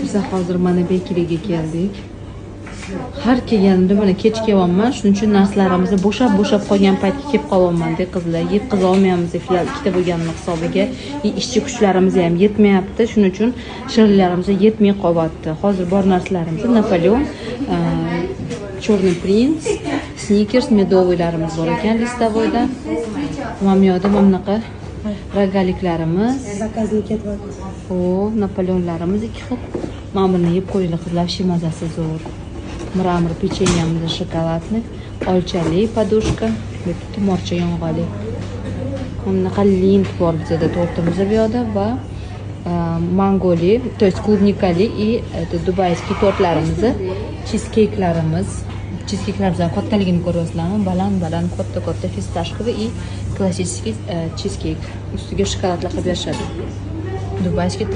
Biz hozir mana bekeriga keldik. Har kelganimda mana kech kelyapman, shuning uchun narsalarimizni bo'shab qolgan paytga kelib qolyapman deb qizlar. Yetkiza olmayapmiz filial ikkita bo'lganini hisobiga. Ishchi kuchlarimiz ham yetmayapti, shuning uchun shirinlarimiz yetmay qolyapti. Hozir bor narsalarimiz Napoleon, Черный принц, Snickers, medovoylarimiz bor ekan listavoyda. Mana bu yoqda mana bunaqa rogaliklarimiz. Zakazga ketyapti. Napoleonlarimiz ikki xil. Mana buni yeb qo'yinglar qizlar, shi mazasi zo'r. Mramor pechenьemiz shokoladli, olchali podushka, tumorcha yong'oqli. Bunaqa lint bor bizda tortimiz bu yoqda va mangoli, то есть клубникали и dubayskiy tortlarimiz, cheesecake'larimiz. Cheesecake'larimiz kattaligini ko'ryapsizlarmi? Baland, katta fistashkoviy и klassический cheesecake. Ustiga shokoladlar qilib berishadi. Dubayskiy